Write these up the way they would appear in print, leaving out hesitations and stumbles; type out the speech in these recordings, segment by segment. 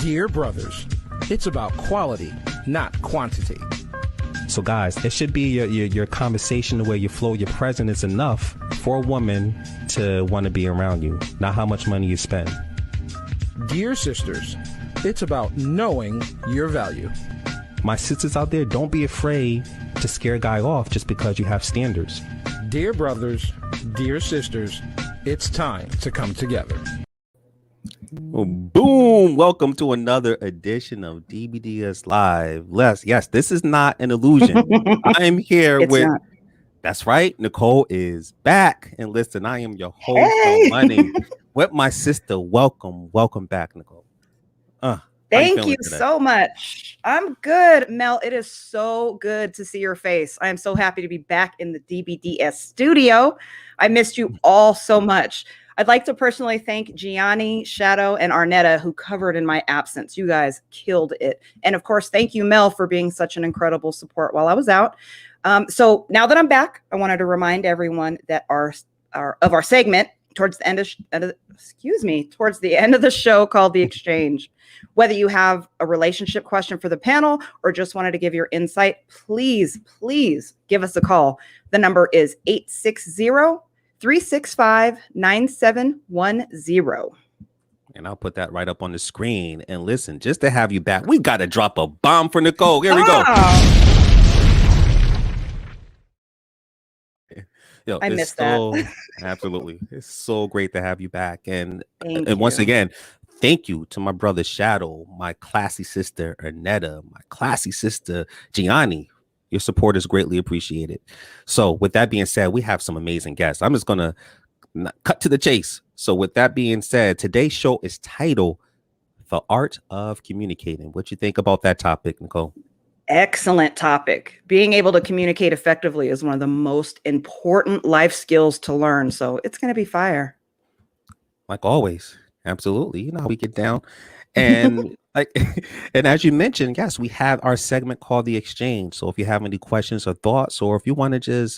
Dear brothers, it's about quality, not quantity. So guys, it should be your conversation where you flow your presence enough for a woman to want to be around you, not how much money you spend. Dear sisters, it's about knowing your value. My sisters out there, don't be afraid to scare a guy off just because you have standards. Dear brothers, dear sisters, it's time to come together. Well, boom! Welcome to another edition of DBDS Live. Yes, this is not an illusion. I'm here with. Not. That's right. Nicole is back, and listen, I am your host on Money with my sister. Welcome back, Nicole. Thank you so much. I'm good, Mel. It is so good to see your face. I am so happy to be back in the DBDS studio. I missed you all so much. I'd like to personally thank Gianni, Shadow, and Arnetta, who covered in my absence. You guys killed it. And of course, thank you, Mel, for being such an incredible support while I was out. So now that I'm back, I wanted to remind everyone that our segment towards the end of the show called The Exchange. Whether you have a relationship question for the panel or just wanted to give your insight, please give us a call. The number is 860-365-9710. And I'll put that right up on the screen. And listen, just to have you back, we got to drop a bomb for Nicole. Here we go. Yo, I missed that. Absolutely. It's so great to have you back. And once again, thank you to my brother Shadow, my classy sister Arnetta, my classy sister Gianni. Your support is greatly appreciated. So with that being said, we have some amazing guests. I'm just going to cut to the chase. So with that being said, today's show is titled The Art of Communicating. What you think about that topic, Nicole? Excellent topic. Being able to communicate effectively is one of the most important life skills to learn. So it's going to be fire. Like always. Absolutely. You know how we get down. And and as you mentioned, yes, we have our segment called The Exchange. So if you have any questions or thoughts, or if you want to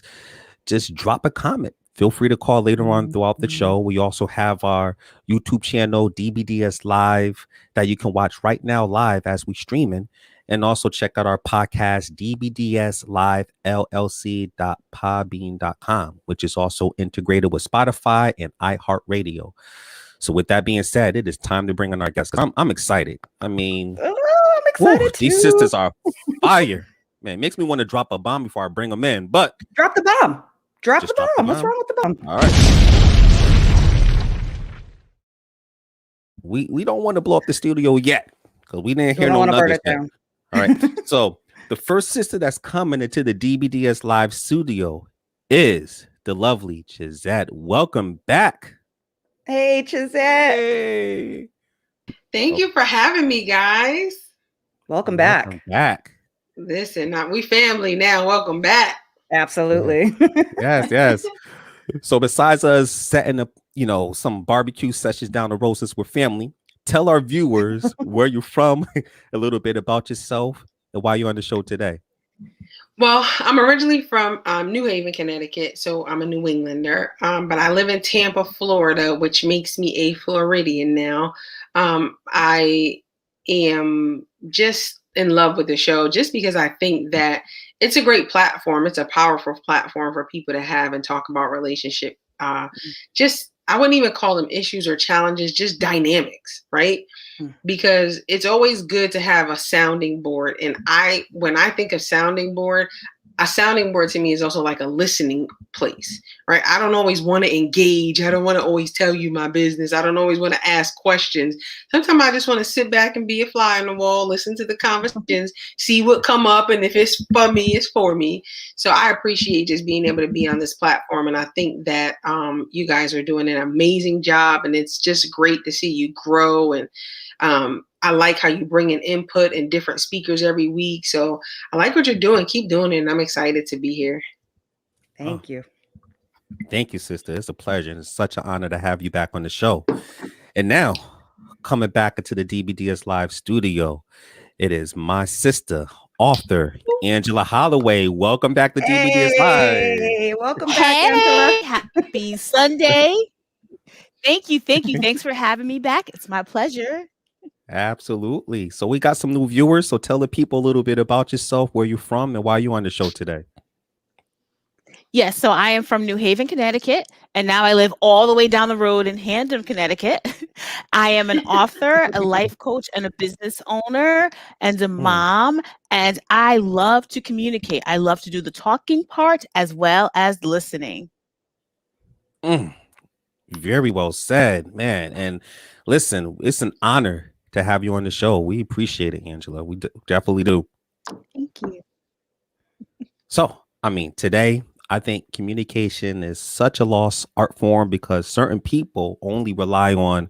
just drop a comment, feel free to call later on throughout the show. We also have our YouTube channel, DBDS Live, that you can watch right now live as we streaming. And also check out our podcast, dbdsLivellc.podbean.com, which is also integrated with Spotify and iHeartRadio. So with that being said, it is time to bring on our guests. I'm excited. I mean, I'm excited too. These sisters are fire. Man, it makes me want to drop a bomb before I bring them in. But drop the bomb. Drop the bomb. What's wrong with the bomb? All right. We don't want to blow up the studio yet because we didn't hear no nuggets yet. All right. So the first sister that's coming into the DBDS Live studio is the lovely Cheesette. Welcome back. Hey, Cheesette. Hey. Thank you for having me, guys. Welcome back. Welcome back. Listen, we family now. Welcome back. Absolutely. Yes. So besides us setting up, some barbecue sessions down the road since we're family, tell our viewers where you're from, a little bit about yourself, and why you're on the show today. Well, I'm originally from New Haven, Connecticut, so I'm a New Englander, but I live in Tampa, Florida, which makes me a Floridian now. I am just in love with the show just because I think that it's a great platform. It's a powerful platform for people to have and talk about relationship. I wouldn't even call them issues or challenges, just dynamics, right? Because it's always good to have a sounding board. And when I think of sounding board, a sounding board to me is also like a listening place, right? I don't always want to engage. I don't want to always tell you my business. I don't always want to ask questions. Sometimes I just want to sit back and be a fly on the wall, listen to the conversations, see what come up. And if it's for me, it's for me. So I appreciate just being able to be on this platform. And I think that you guys are doing an amazing job. And it's just great to see you grow. And I like how you bring in input and different speakers every week. So I like what you're doing. Keep doing it. And I'm excited to be here. Thank you. Thank you, sister. It's a pleasure. And it's such an honor to have you back on the show. And now, coming back into the DBDS Live studio, it is my sister, author, Ann-Gela Holloway. Welcome back to DBDS Live. Hey, welcome back, Ann-Gela. Happy Sunday. Thank you. Thanks for having me back. It's my pleasure. Absolutely. So we got some new viewers. So tell the people a little bit about yourself, where you're from, and why you on the show today. Yes, so I am from New Haven, Connecticut, and now I live all the way down the road in Hamden, Connecticut. I am an author, a life coach, and a business owner, and a mom, and I love to communicate. I love to do the talking part as well as listening. Very well said, man. And listen, it's an honor to have you on the show. We appreciate it, Ann-Gela. We definitely do. Thank you. So, I mean, today, I think communication is such a lost art form because certain people only rely on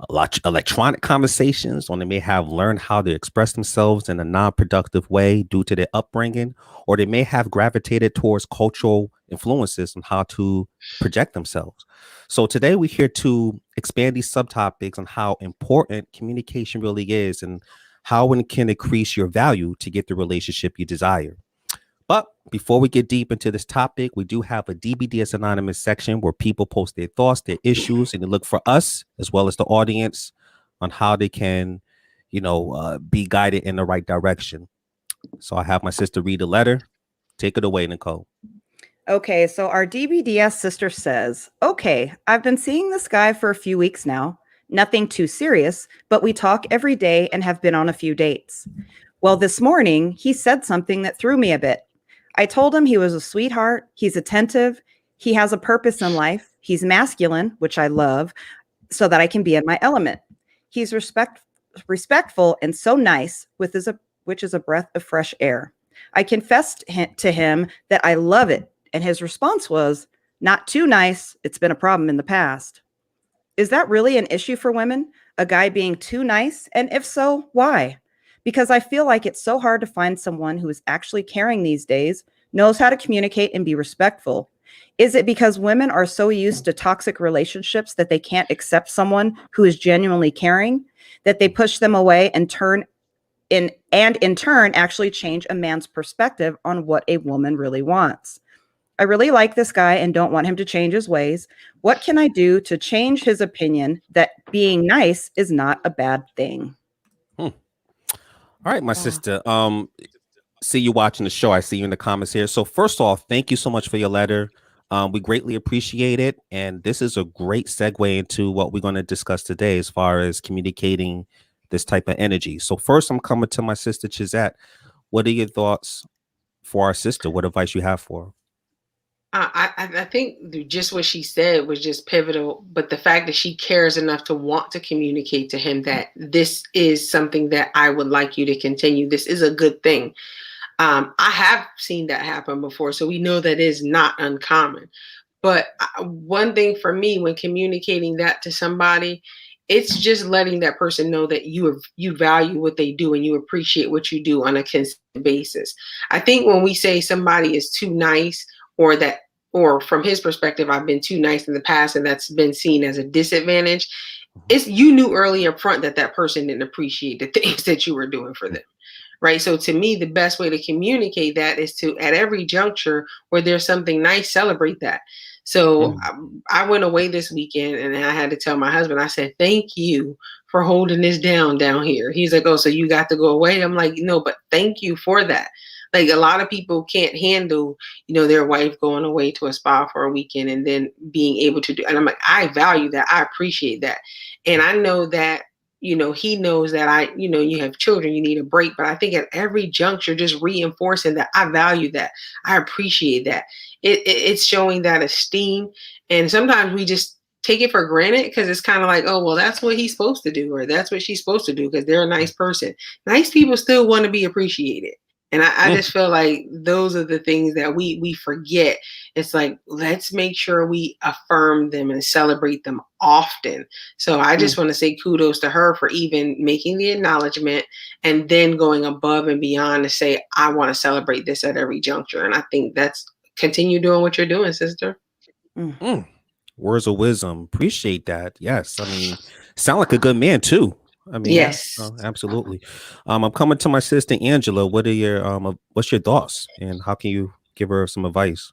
electronic conversations, or they may have learned how to express themselves in a non-productive way due to their upbringing, or they may have gravitated towards cultural influences on how to project themselves. So today we're here to expand these subtopics on how important communication really is and how it can increase your value to get the relationship you desire. But before we get deep into this topic, we do have a DBDS Anonymous section where people post their thoughts, their issues, and they look for us as well as the audience on how they can, be guided in the right direction. So I have my sister read the letter. Take it away, Nicole. Okay, so our DBDS sister says, okay, I've been seeing this guy for a few weeks now. Nothing too serious, but we talk every day and have been on a few dates. Well, this morning, he said something that threw me a bit. I told him he was a sweetheart, he's attentive, he has a purpose in life, he's masculine, which I love, so that I can be in my element. He's respectful and so nice, which is a breath of fresh air. I confessed to him that I love it, and his response was, not too nice, it's been a problem in the past. Is that really an issue for women? A guy being too nice? And if so, why? Because I feel like it's so hard to find someone who is actually caring these days, knows how to communicate and be respectful. Is it because women are so used to toxic relationships that they can't accept someone who is genuinely caring, that they push them away and in turn actually change a man's perspective on what a woman really wants? I really like this guy and don't want him to change his ways. What can I do to change his opinion that being nice is not a bad thing? All right, my sister. See you watching the show. I see you in the comments here. So first off, thank you so much for your letter. We greatly appreciate it. And this is a great segue into what we're going to discuss today as far as communicating this type of energy. So first, I'm coming to my sister, Cheesette. What are your thoughts for our sister? What advice you have for her? I think just what she said was just pivotal, but the fact that she cares enough to want to communicate to him that this is something that I would like you to continue. This is a good thing. I have seen that happen before, so we know that is not uncommon. But one thing for me when communicating that to somebody, it's just letting that person know that you value what they do and you appreciate what you do on a consistent basis. I think when we say somebody is too nice, or from his perspective, I've been too nice in the past and that's been seen as a disadvantage, you knew early up front that person didn't appreciate the things that you were doing for them. Right. So to me, the best way to communicate that is to, at every juncture where there's something nice, celebrate that. So I went away this weekend and I had to tell my husband, I said, thank you for holding this down here. He's like, oh, so you got to go away? I'm like, no, but thank you for that. Like a lot of people can't handle, their wife going away to a spa for a weekend and then being able to do. And I'm like, I value that. I appreciate that. And I know that, he knows that you have children, you need a break. But I think at every juncture, just reinforcing that I value that. I appreciate that. It's showing that esteem. And sometimes we just take it for granted because it's kind of like, oh, well, that's what he's supposed to do, or that's what she's supposed to do because they're a nice person. Nice people still want to be appreciated. And I just feel like those are the things that we forget. It's like, let's make sure we affirm them and celebrate them often. So I just want to say kudos to her for even making the acknowledgement and then going above and beyond to say, I want to celebrate this at every juncture. And I think continue doing what you're doing, sister. Words of wisdom. Appreciate that. Yes. I mean, sound like a good man too. I mean, yes, absolutely. I'm coming to my sister Ann-Gela. What are what's your thoughts and how can you give her some advice?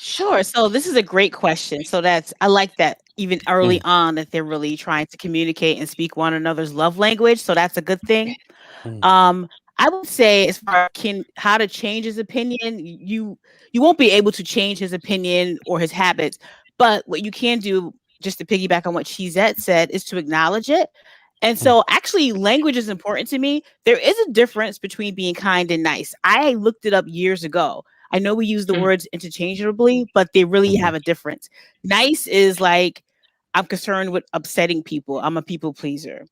Sure. So this is a great question. So I like that even early on that they're really trying to communicate and speak one another's love language. So that's a good thing. I would say as far as how to change his opinion, you won't be able to change his opinion or his habits, but what you can do, just to piggyback on what Cheesette said, is to acknowledge it. And so actually language is important to me. There is a difference between being kind and nice. I looked it up years ago. I know we use the words interchangeably, but they really have a difference. Nice is like, I'm concerned with upsetting people. I'm a people pleaser.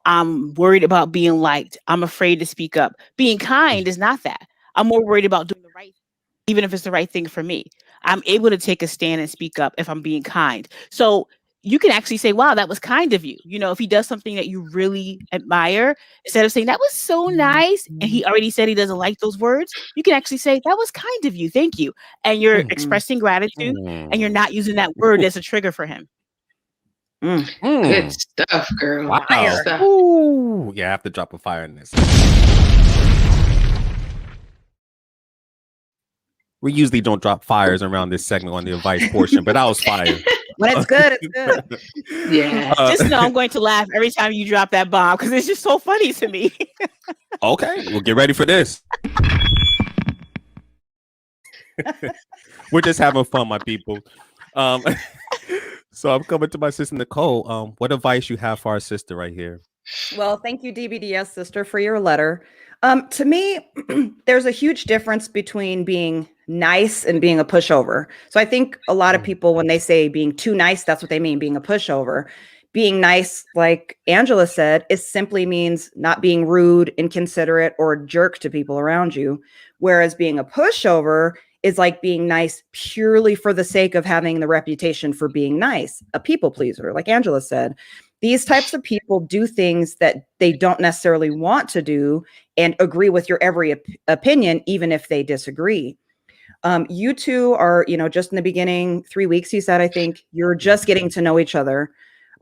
I'm worried about being liked. I'm afraid to speak up. Being kind is not that. I'm more worried about doing the right thing, even if it's the right thing for me. I'm able to take a stand and speak up if I'm being kind. So you can actually say, wow, that was kind of you. You know, if he does something that you really admire, instead of saying that was so nice, and he already said he doesn't like those words, you can actually say, that was kind of you. Thank you. And you're expressing gratitude and you're not using that word as a trigger for him. Good stuff, girl. Wow. Good stuff. Ooh, yeah, I have to drop a fire in this. We usually don't drop fires around this segment on the advice portion, but that was fire. When it's good, it's good. Yeah. Just know I'm going to laugh every time you drop that bomb because it's just so funny to me. Okay, well, get ready for this. We're just having fun, my people. So I'm coming to my sister Nicole. What advice you have for our sister right here? Well, thank you, DBDS sister, for your letter. To me, there's a huge difference between being nice and being a pushover. So I think a lot of people, when they say being too nice, that's what they mean, being a pushover. Being nice, like Ann-Gela said, it simply means not being rude, inconsiderate, or a jerk to people around you. Whereas being a pushover is like being nice purely for the sake of having the reputation for being nice, a people pleaser, like Ann-Gela said. These types of people do things that they don't necessarily want to do and agree with your every opinion, even if they disagree. You two are, just in the beginning, 3 weeks, he said, I think you're just getting to know each other.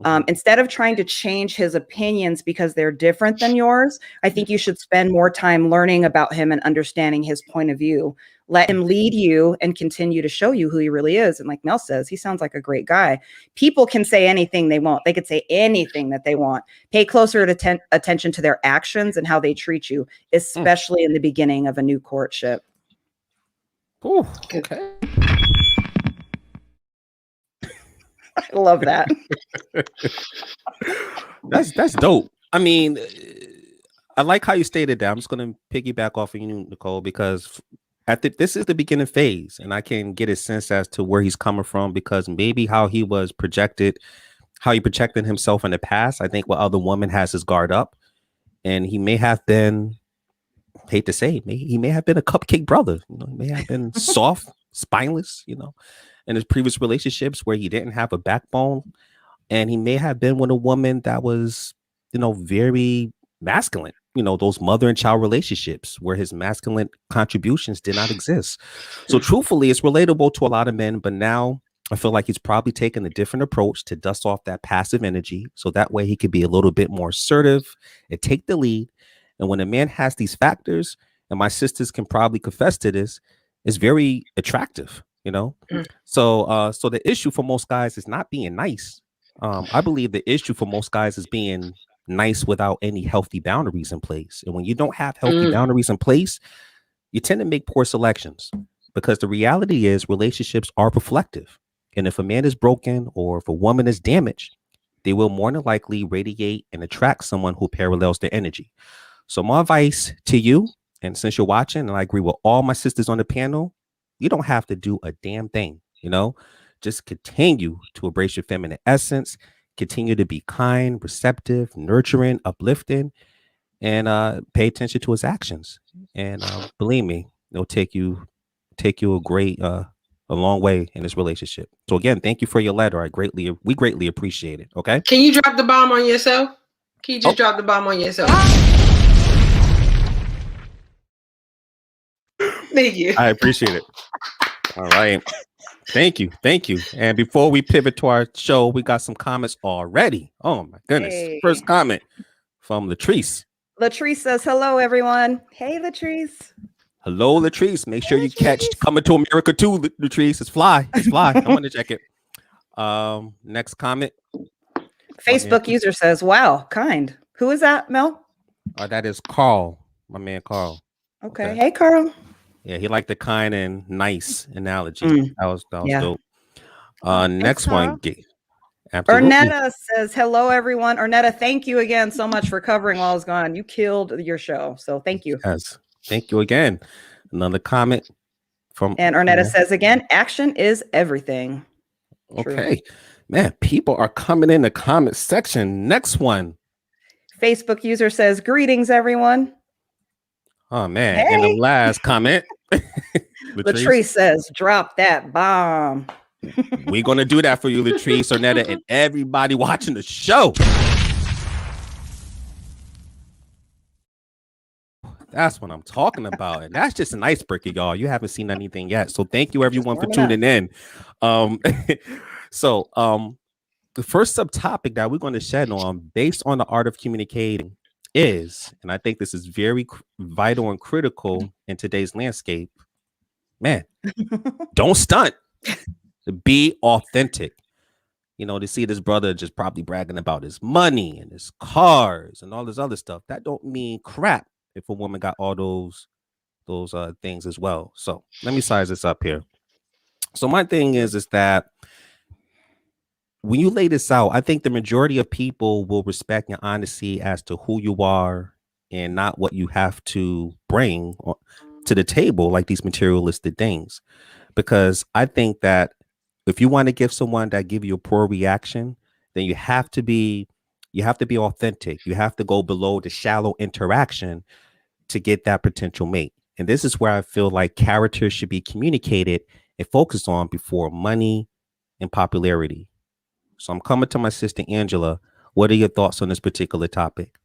Instead of trying to change his opinions because they're different than yours, I think you should spend more time learning about him and understanding his point of view. Let him lead you and continue to show you who he really is. And like Mel says, he sounds like a great guy. People can say anything they want. They could say anything that they want. Pay closer attention to their actions and how they treat you, especially in the beginning of a new courtship. Ooh, okay. I love that. That's dope. I mean, I like how you stated that. I'm just going to piggyback off of you, Nicole, because this is the beginning phase, and I can get a sense as to where he's coming from, because maybe how he projected himself in the past. I think what other woman has his guard up, and he may have been, hate to say, he may have been a cupcake brother. He may have been soft, spineless, in his previous relationships where he didn't have a backbone, and he may have been with a woman that was, very masculine. Those mother and child relationships where his masculine contributions did not exist. So truthfully, it's relatable to a lot of men, but now I feel like he's probably taken a different approach to dust off that passive energy. So that way he could be a little bit more assertive and take the lead. And when a man has these factors, and my sisters can probably confess to this, is very attractive, So the issue for most guys is not being nice. I believe the issue for most guys is being nice without any healthy boundaries in place. And when you don't have healthy boundaries in place, you tend to make poor selections, because the reality is relationships are reflective. And if a man is broken or if a woman is damaged, they will more than likely radiate and attract someone who parallels their energy. So my advice to you, and since you're watching, and I agree with all my sisters on the panel, you don't have to do a damn thing, just continue to embrace your feminine essence. Continue to be kind, receptive, nurturing, uplifting, and pay attention to his actions. And believe me, it'll take you a long way in this relationship. So again, thank you for your letter. We greatly appreciate it. Okay. Can you drop the bomb on yourself? Can you just drop the bomb on yourself? Thank you. I appreciate it. All right. Thank you. And before we pivot to our show, we got some comments already. Oh my goodness. Hey. First comment from Latrice. Latrice says, hello, everyone. Hey, Latrice. Hello, Latrice. Make sure you catch Coming to America too, Latrice. It's fly. It's fly. I want to check it. Next comment. Facebook user says, "Wow, kind." Who is that, Mel? That is Carl. My man Carl. Okay. Hey, Carl. Yeah, he liked the kind and nice analogy. That was dope. Next one. Absolutely. Arnetta says, "Hello, everyone." Arnetta, thank you again so much for covering while I was gone. You killed your show. So thank you. Yes. Thank you again. Another comment from Arnetta says again, action is everything. Okay. True. Man, people are coming in the comment section. Next one. Facebook user says, "Greetings, everyone." Oh man. Hey. And the last comment. Latrice says, "Drop that bomb." We're gonna do that for you, Latrice, Arnetta, and everybody watching the show. That's what I'm talking about. And that's just an icebreaker, y'all. You haven't seen anything yet. So thank you everyone for tuning in. So the first subtopic that we're going to shed on based on the art of communicating is, and I think this is very vital and critical in today's landscape, man, don't stunt. Be authentic. You know, to see this brother just probably bragging about his money and his cars and all this other stuff, that don't mean crap if a woman got all those things as well. So let me size this up here. So my thing is that when you lay this out, I think the majority of people will respect your honesty as to who you are and not what you have to bring to the table, like these materialistic things. Because I think that if you want to give someone that give you a poor reaction, then you have to be authentic. You have to go below the shallow interaction to get that potential mate. And this is where I feel like character should be communicated and focused on before money and popularity. So I'm coming to my sister Ann-Gela. What are your thoughts on this particular topic?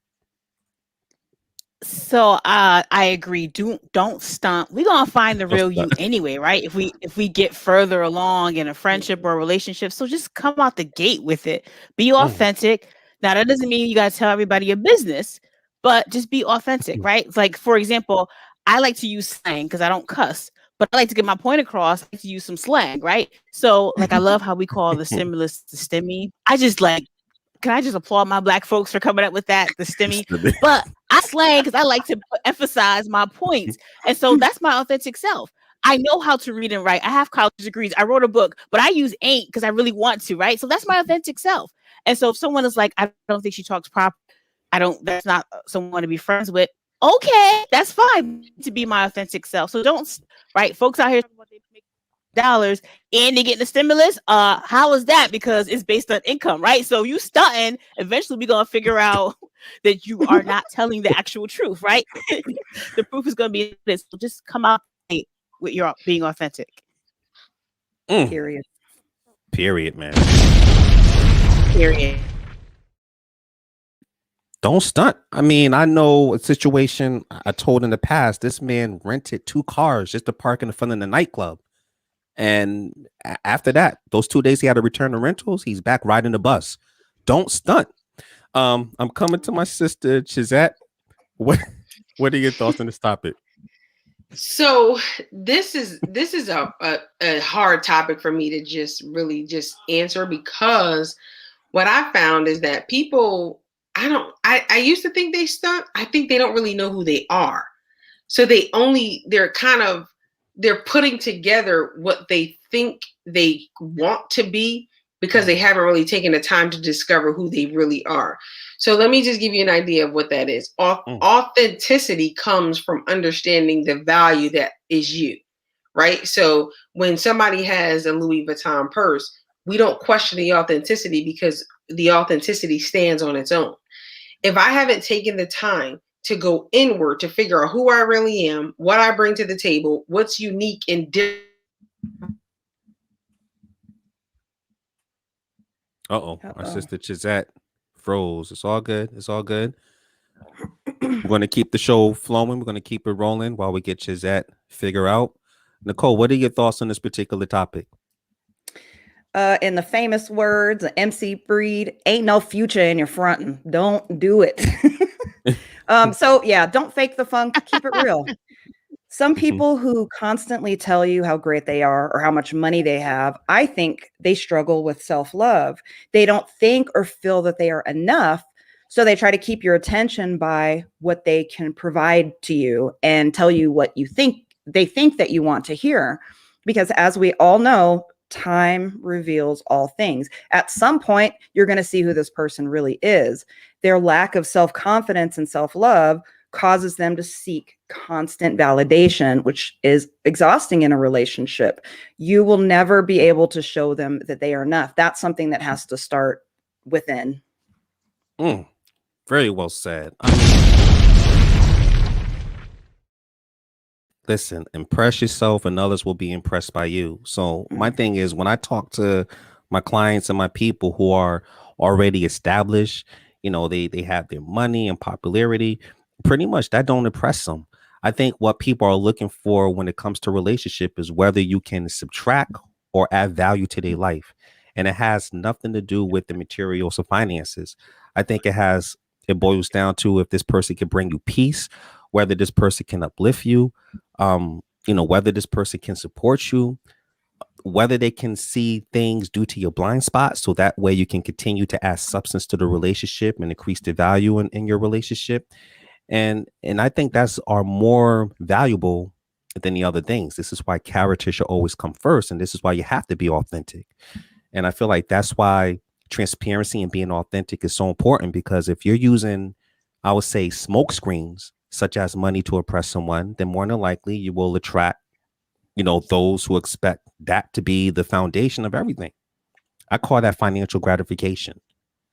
So I agree. Don't stunt. We're gonna find the real you anyway, right? If we get further along in a friendship or a relationship, so just come out the gate with it. Be authentic. Now that doesn't mean you gotta tell everybody your business, but just be authentic, right? It's like, for example, I like to use slang because I don't cuss, but I like to get my point across. I like to use some slang, right? So like I love how we call the stimulus the stimmy. Can I just applaud my Black folks for coming up with that, the stimmy? But I slang because I like to emphasize my points. And so that's my authentic self. I know how to read and write. I have college degrees. I wrote a book, but I use ain't because I really want to, right? So that's my authentic self. And so if someone is like, I don't think she talks proper, that's not someone to be friends with. Okay, that's fine to be my authentic self. So don't, right? Folks out here $dollars and they get the stimulus. How is that? Because it's based on income, right? So you stunting, eventually we're gonna figure out that you are not telling the actual truth, right? The proof is gonna be this. So just come out with your being authentic. Period, man. Period. Don't stunt. I mean, I know a situation I told in the past. This man rented 2 cars just to park in the front of the nightclub. And after that, those 2 days he had to return the rentals. He's back riding the bus. Don't stunt. I'm coming to my sister Cheesette. What are your thoughts on this topic? So this is a hard topic for me to just answer, because what I found is that people, I used to think they stunt. I think they don't really know who they are. So they're putting together what they think they want to be because they haven't really taken the time to discover who they really are. So let me just give you an idea of what that is. Authenticity comes from understanding the value that is you, right? So when somebody has a Louis Vuitton purse, we don't question the authenticity because the authenticity stands on its own. If I haven't taken the time to go inward to figure out who I really am, what I bring to the table, what's unique and different. Our sister Cheesette froze. It's all good. We're going to keep the show flowing. We're going to keep it rolling while we get Cheesette figure out. Nicole, what are your thoughts on this particular topic? In the famous words of MC Breed, ain't no future in your fronting. Don't do it. So yeah, don't fake the funk. Keep it real. Some people who constantly tell you how great they are or how much money they have, I think they struggle with self-love. They don't think or feel that they are enough. So they try to keep your attention by what they can provide to you and tell you what you think they think that you want to hear. Because as we all know, time reveals all things. At some point, you're going to see who this person really is. Their lack of self-confidence and self-love causes them to seek constant validation, which is exhausting in a relationship. You will never be able to show them that they are enough. That's something that has to start within. Very well said. Listen, impress yourself and others will be impressed by you. So my thing is, when I talk to my clients and my people who are already established, they have their money and popularity, pretty much that don't impress them. I think what people are looking for when it comes to relationship is whether you can subtract or add value to their life. And it has nothing to do with the materials or finances. I think it boils down to if this person can bring you peace, whether this person can uplift you, whether this person can support you, whether they can see things due to your blind spots. So that way you can continue to add substance to the relationship and increase the value in your relationship. And I think are more valuable than the other things. This is why character should always come first. And this is why you have to be authentic. And I feel like that's why transparency and being authentic is so important, because if you're using, I would say, smoke screens, such as money to impress someone, then more than likely you will attract, those who expect that to be the foundation of everything. I call that financial gratification,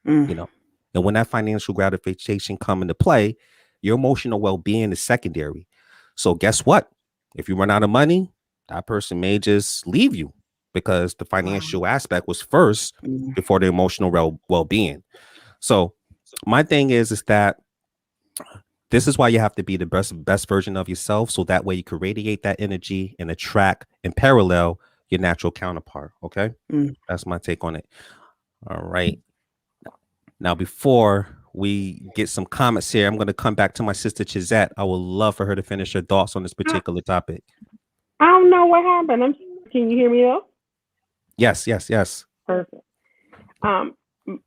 and when that financial gratification come into play, your emotional well-being is secondary. So guess what? If you run out of money, that person may just leave you because the financial aspect was first before the emotional well-being. So my thing is that this is why you have to be the best version of yourself. So that way you can radiate that energy and attract in parallel your natural counterpart. Okay. That's my take on it. All right. Now, before we get some comments here, I'm going to come back to my sister Cheesette. I would love for her to finish her thoughts on this particular topic. I don't know what happened. Can you hear me though? Yes. Perfect.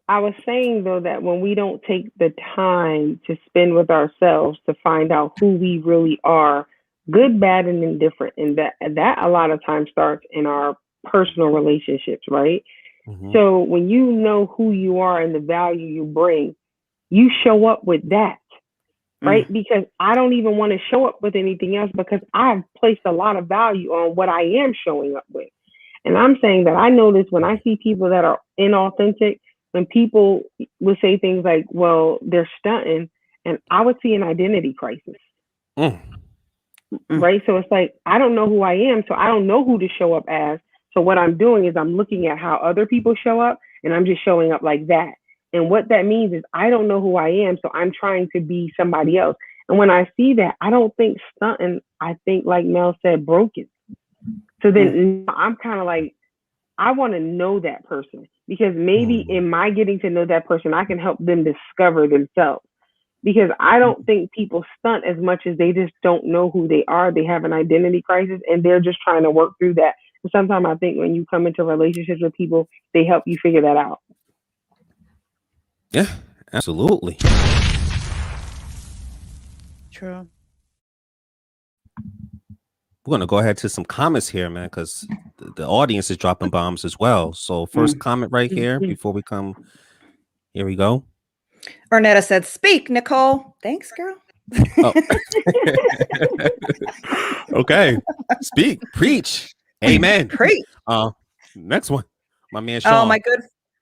I was saying though that when we don't take the time to spend with ourselves to find out who we really are, good, bad, and indifferent, and that a lot of times starts in our personal relationships, right? So when you know who you are and the value you bring, you show up with that, right? Because I don't even want to show up with anything else because I've placed a lot of value on what I am showing up with. And I'm saying that I notice when I see people that are inauthentic, when people would say things like, well, they're stunting, and I would see an identity crisis. Right? So it's like, I don't know who I am, so I don't know who to show up as. So what I'm doing is I'm looking at how other people show up, and I'm just showing up like that. And what that means is I don't know who I am, so I'm trying to be somebody else. And when I see that, I don't think stunting, I think, like Mel said, broken. So then I'm kind of like, I want to know that person, because maybe in my getting to know that person, I can help them discover themselves. Because I don't think people stunt as much as they just don't know who they are. They have an identity crisis and they're just trying to work through that. And sometimes I think when you come into relationships with people, they help you figure that out. Yeah, absolutely. True. We're going to go ahead to some comments here, man, because the audience is dropping bombs as well. So first comment right here before we come. Here we go. Ernetta said, speak, Nicole. Thanks, girl. Oh. Okay. Speak. Preach. Amen. Preach. Next one. My man Sean. Oh,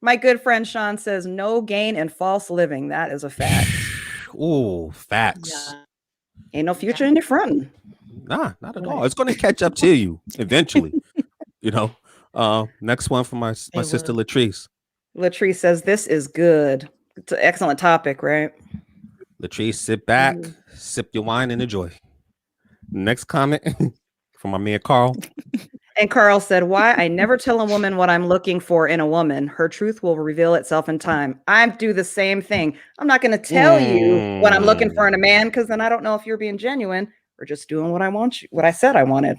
my good friend Sean says, no gain in false living. That is a fact. Ooh, facts. Yeah. Ain't no future in your front. Nah, not at all. It's going to catch up to you eventually. Next one from my sister Latrice. Latrice says, this is good. It's an excellent topic, right? Latrice, sit back, sip your wine, and enjoy. Next comment from my man Carl. And Carl said, why I never tell a woman what I'm looking for in a woman. Her truth will reveal itself in time. I do the same thing. I'm not going to tell you what I'm looking for in a man, because then I don't know if you're being genuine. or just doing what I said I wanted.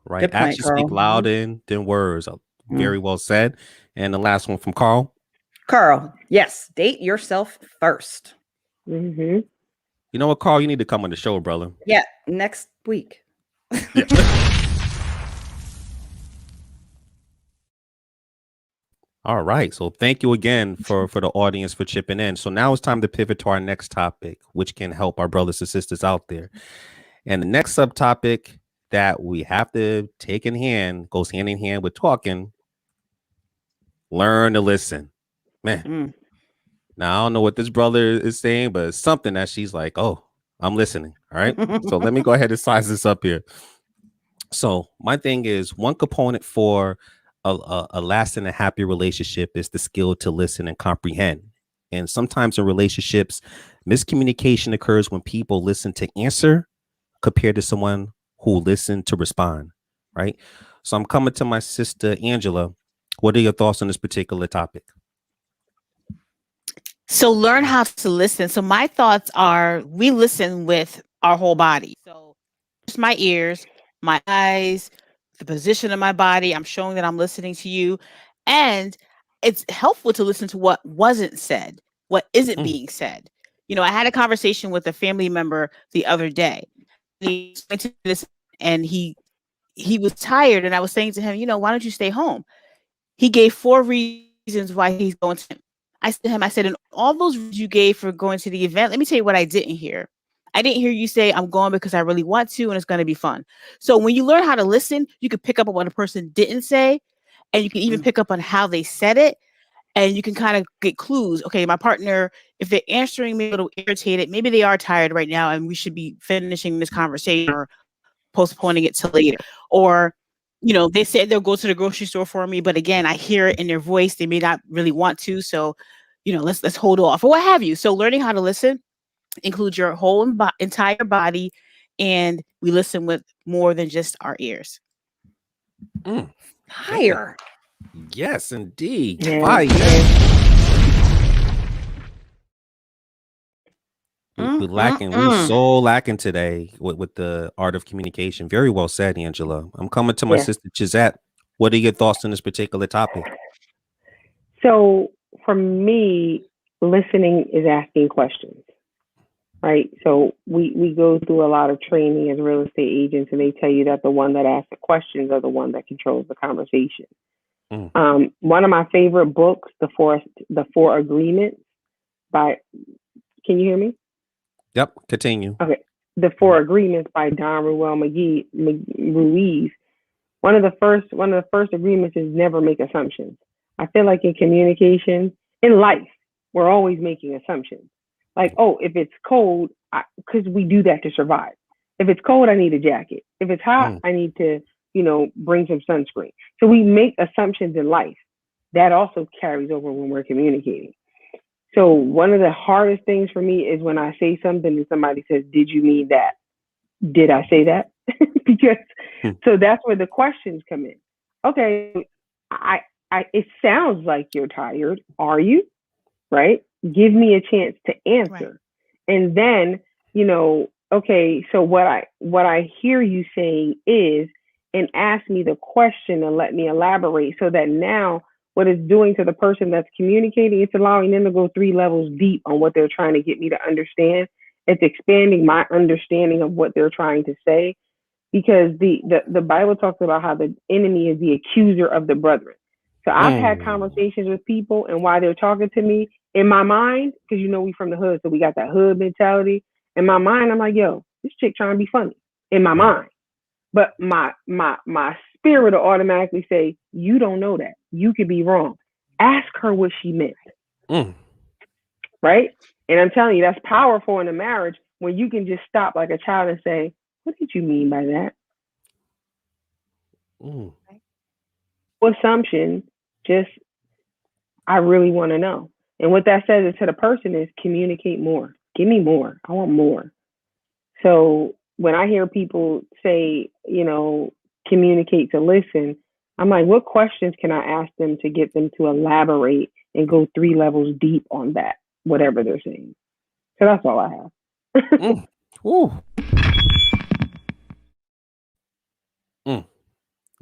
Right. Good point, Actions Carl. speak louder than words. Very well said. And the last one from Carl. Carl, yes, date yourself first. Mm-hmm. You know what, Carl? You need to come on the show, brother. Yeah, next week. Yeah. All right. So thank you again for the audience for chipping in. So now it's time to pivot to our next topic, which can help our brothers and sisters out there. And the next subtopic that we have to take in hand goes hand in hand with talking. Learn to listen. Man. Now I don't know what this brother is saying, but it's something that she's like, oh, I'm listening. All right. So let me go ahead and size this up here. So my thing is, one component for a lasting and happy relationship is the skill to listen and comprehend. And sometimes in relationships, miscommunication occurs when people listen to answer compared to someone who listened to respond. Right. So I'm coming to my sister, Ann-Gela. What are your thoughts on this particular topic? So learn how to listen. So my thoughts are, we listen with our whole body. So just my ears, my eyes, the position of my body. I'm showing that I'm listening to you. And it's helpful to listen to what wasn't said, what isn't being said. You know, I had a conversation with a family member the other day. And he was tired. And I was saying to him, you know, why don't you stay home? He gave 4 reasons why he's going to. I said, in all those you gave for going to the event, let me tell you what I didn't hear. I didn't hear you say, I'm going because I really want to, and it's going to be fun. So when you learn how to listen, you can pick up on what a person didn't say, and you can even pick up on how they said it, and you can kind of get clues. Okay, my partner, if they're answering me a little irritated, maybe they are tired right now, and we should be finishing this conversation or postponing it till later. Or, you know, they said they'll go to the grocery store for me, but again, I hear it in their voice. They may not really want to. So, you know, let's hold off or what have you. So learning how to listen includes your whole entire body, and we listen with more than just our ears. Fire. Yes, indeed. Yeah. Fire. We're lacking. We're so lacking today with the art of communication. Very well said, Ann-Gela. I'm coming to my sister Cheesette. What are your thoughts on this particular topic? So for me, listening is asking questions, right? So we go through a lot of training as real estate agents, and they tell you that the one that asks the questions are the one that controls the conversation. One of my favorite books, The Four Agreements by, can you hear me? Yep, continue. Okay. The Four Agreements by Don Ruiz. One of the first agreements is never make assumptions. I feel like in communication, in life, we're always making assumptions. Like, oh, if it's cold, because we do that to survive. If it's cold, I need a jacket. If it's hot, I need to, bring some sunscreen. So we make assumptions in life. That also carries over when we're communicating. So one of the hardest things for me is when I say something and somebody says, did you mean that? Did I say that? Because so that's where the questions come in. Okay, it sounds like you're tired. Are you? Right? Give me a chance to answer. Right. And then, okay, so what I hear you saying is, and ask me the question and let me elaborate, so that now what it's doing to the person that's communicating, it's allowing them to go 3 levels deep on what they're trying to get me to understand. It's expanding my understanding of what they're trying to say, because the Bible talks about how the enemy is the accuser of the brethren. So I've had conversations with people, and while they're talking to me, in my mind, because we from the hood, so we got that hood mentality. In my mind, I'm like, yo, this chick trying to be funny. In my mind. But my spirit will automatically say, you don't know that. You could be wrong. Ask her what she meant. Right? And I'm telling you, that's powerful in a marriage when you can just stop like a child and say, what did you mean by that? Assumption, just, I really want to know. And what that says to the person is communicate more. Give me more. I want more. So when I hear people say, communicate to listen, I'm like, what questions can I ask them to get them to elaborate and go 3 levels deep on that, whatever they're saying? So that's all I have.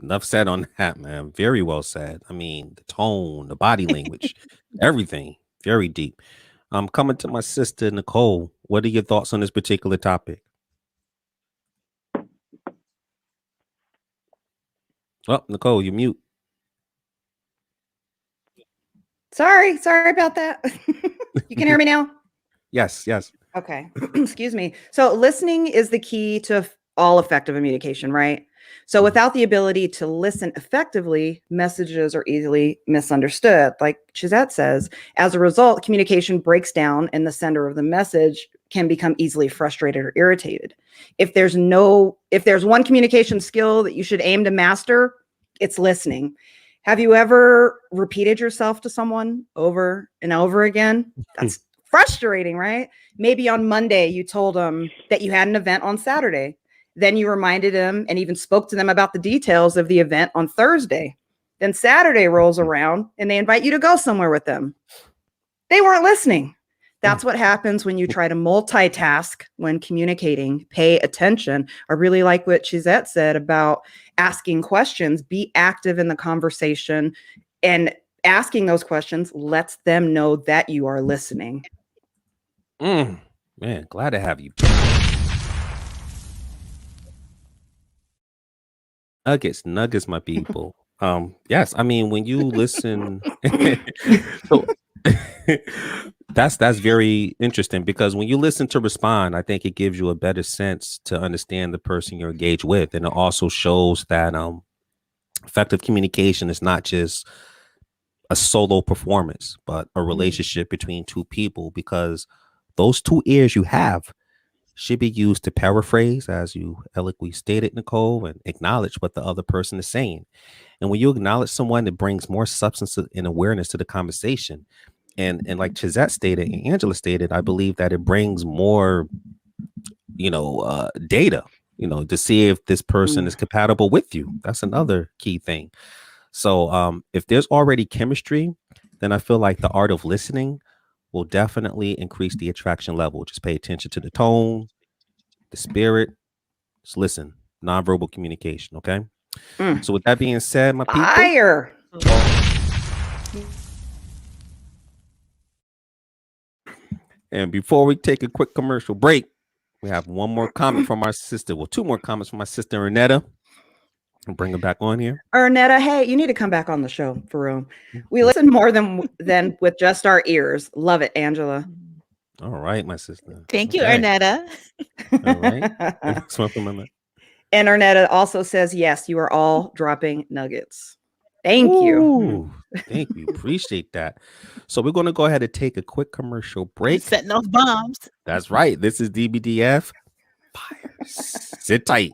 Enough said on that, man. Very well said. I mean, the tone, the body language, everything. Very deep. I'm coming to my sister, Nicole. What are your thoughts on this particular topic? Oh, Nicole, you mute. Sorry about that. You can hear me now? Yes. Okay. Excuse me. So listening is the key to all effective communication, right? So without the ability to listen effectively, messages are easily misunderstood. Like Cheesette says, as a result, communication breaks down and the sender of the message can become easily frustrated or irritated. If there's one communication skill that you should aim to master, it's listening. Have you ever repeated yourself to someone over and over again? That's frustrating, right? Maybe on Monday you told them that you had an event on Saturday. Then you reminded them and even spoke to them about the details of the event on Thursday. Then Saturday rolls around and they invite you to go somewhere with them. They weren't listening. That's what happens when you try to multitask when communicating. Pay attention. I really like what Cheesette said about asking questions. Be active in the conversation, and asking those questions lets them know that you are listening. Man, glad to have you. Nuggets, my people. Yes, I mean, when you listen, so that's very interesting, because when you listen to respond, I think it gives you a better sense to understand the person you're engaged with, and it also shows that effective communication is not just a solo performance, but a relationship between two people, because those two ears you have should be used to paraphrase, as you eloquently stated, Nicole, and acknowledge what the other person is saying. And when you acknowledge someone, it brings more substance and awareness to the conversation. And like Cheesette stated and Ann-Gela stated, I believe that it brings more, data, to see if this person is compatible with you. That's another key thing. So if there's already chemistry, then I feel like the art of listening will definitely increase the attraction level. Just pay attention to the tone, the spirit. Just listen. Nonverbal communication. Okay. So with that being said, my people. Fire. And before we take a quick commercial break, we have one more comment from our sister. Well, two more comments from my sister Ernetta. I'll bring her back on here. Ernetta, hey, you need to come back on the show for real. We listen more than with just our ears. Love it, Ann-Gela. All right, my sister. Thank you, Ernetta. All right. And Ernetta also says, yes, you are all dropping nuggets. Thank you. Thank you. Appreciate that. So we're going to go ahead and take a quick commercial break. Setting off bombs. That's right. This is DBDF. Fire. Sit tight.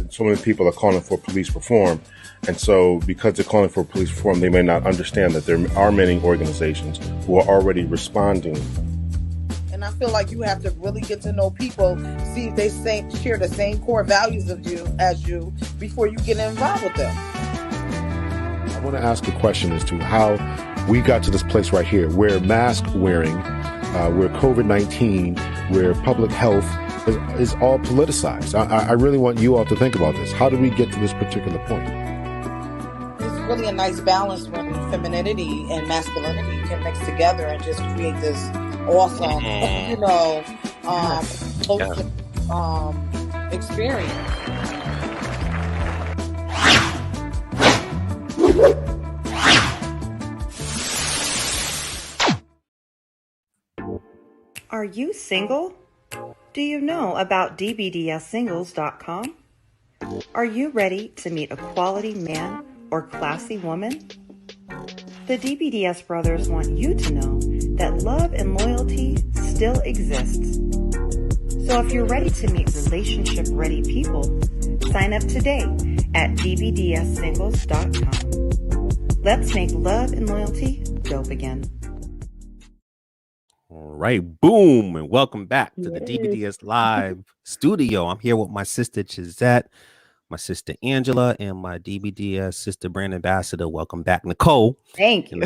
So many people are calling for police reform. And so because they're calling for police reform, they may not understand that there are many organizations who are already responding. And I feel like you have to really get to know people, see if they share the same core values as you before you get involved with them. I want to ask a question as to how we got to this place right here, where mask wearing, where COVID-19, where public health is all politicized. I really want you all to think about this. How did we get to this particular point? It's really a nice balance when femininity and masculinity can mix together and just create this awesome, experience. Are you single? Do you know about DBDSsingles.com? Are you ready to meet a quality man or classy woman? The DBDS brothers want you to know that love and loyalty still exists. So if you're ready to meet relationship-ready people, sign up today at DBDSsingles.com. Let's make love and loyalty dope again. All right, boom, and welcome back to the DBDS Live studio. I'm here with my sister Cheesette, my sister Ann-Gela, and my DBDS sister brand ambassador. Welcome back, Nicole. Thank you.